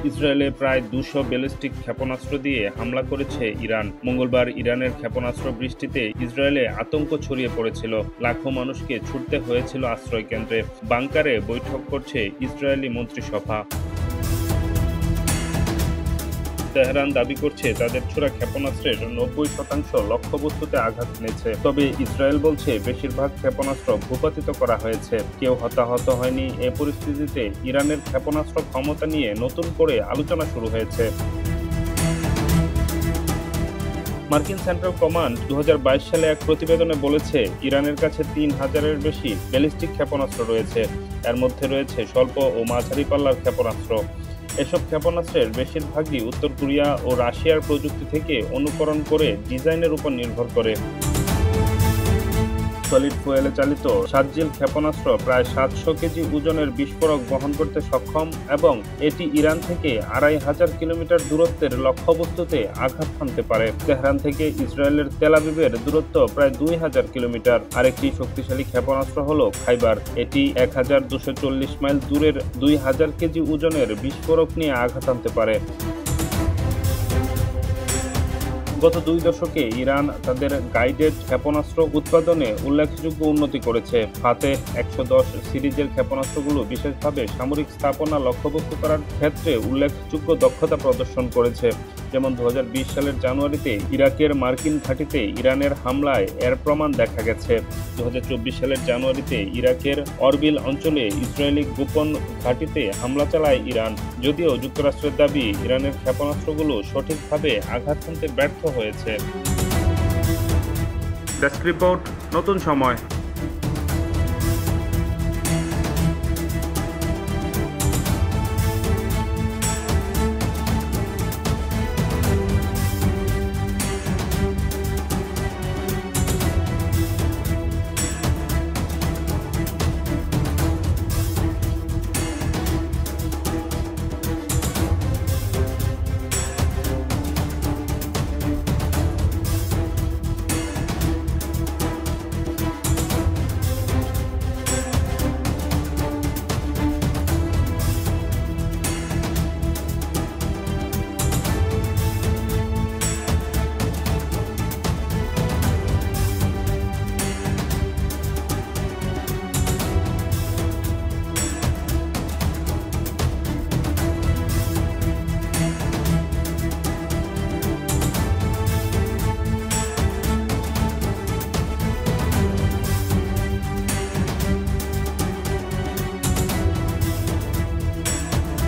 ইসরায়েলে প্রায় ২০০ ব্যালিস্টিক ক্ষেপণাস্ত্র দিয়ে হামলা করেছে ইরান। মঙ্গলবার ইরানের ক্ষেপণাস্ত্র বৃষ্টিতে ইসরায়েলে আতঙ্ক ছড়িয়ে পড়েছিল। লাখো মানুষকে ছুটতে হয়েছিল আশ্রয়কেন্দ্রে। বাংকারে বৈঠক করছে ইসরায়েলি মন্ত্রিসভা। তেহরান দাবি করছে তাদের ছোড়া ক্ষেপণাস্ত্রের ৯০% লক্ষ্যবস্তুতে আঘাত এনেছে। তবে ইসরায়েল বলছে বেশিরভাগ ক্ষেপণাস্ত্র ভূপাতিত করা হয়েছে। কেউ হতাহত হয়নি। এ পরিস্থিতিতে ইরানের ক্ষেপণাস্ত্র ক্ষমতা নিয়ে নতুন করে আলোচনা শুরু হয়েছে। মার্কিন সেন্ট্রাল কমান্ড ২০২২ সালে এক প্রতিবেদনে বলেছে ইরানের কাছে ৩,০০০-এর বেশি ব্যালিস্টিক ক্ষেপণাস্ত্র রয়েছে। এর মধ্যে রয়েছে স্বল্প ও মাঝারি পাল্লার ক্ষেপণাস্ত্র। এসব ক্ষেপণাস্ত্রের বেশিরভাগই উত্তর কোরিয়া ও রাশিয়ার প্রযুক্তি থেকে অনুকরণ করে ডিজাইনের উপর নির্ভর করে। সলিড ফুয়েলে চালিত সাজ্জিল ক্ষেপণাস্ত্র প্রায় ৭০০ কেজি ওজনের বিস্ফোরক বহন করতে সক্ষম এবং এটি ইরান থেকে ২৫০০ কিলোমিটার দূরত্বের লক্ষ্যবস্তুতে আঘাত হানতে পারে। তেহরান থেকে ইসরায়েলের তেল আবিবের দূরত্ব প্রায় ২০০০ কিলোমিটার। আরেকটি শক্তিশালী ক্ষেপণাস্ত্র হল খাইবার। এটি ১২৪০ মাইল দূরের ২০০০ কেজি ওজনের বিস্ফোরক নিয়ে আঘাত হানতে পারে। গত ২ দশকে ইরান তাদের গাইডেড ক্ষেপণাস্ত্র উৎপাদনে উল্লেখযোগ্য উন্নতি করেছে। ফাতেহ ১১০ সিরিজের ক্ষেপণাস্ত্রগুলো বিশেষভাবে সামরিক স্থাপনা লক্ষ্যবস্তু করার ক্ষেত্রে উল্লেখযোগ্য দক্ষতা প্রদর্শন করেছে। যেমন ২০২০ সালের জানুয়ারিতে ইরাকের মার্কিন ঘাঁটিতে ইরানের হামলায় এর প্রমাণ দেখা গেছে। ২০২৪ সালের জানুয়ারিতে ইরাকের অরবিল অঞ্চলে ইসরায়েলি গোপন ঘাঁটিতে হামলা চালায় ইরান। যদিও যুক্তরাষ্ট্রের দাবি ইরানের ক্ষেপণাস্ত্রগুলো সঠিকভাবে আঘাত হানতে ব্যর্থ হয়েছে। ডেস্ক রিপোর্ট, নতুন সময়।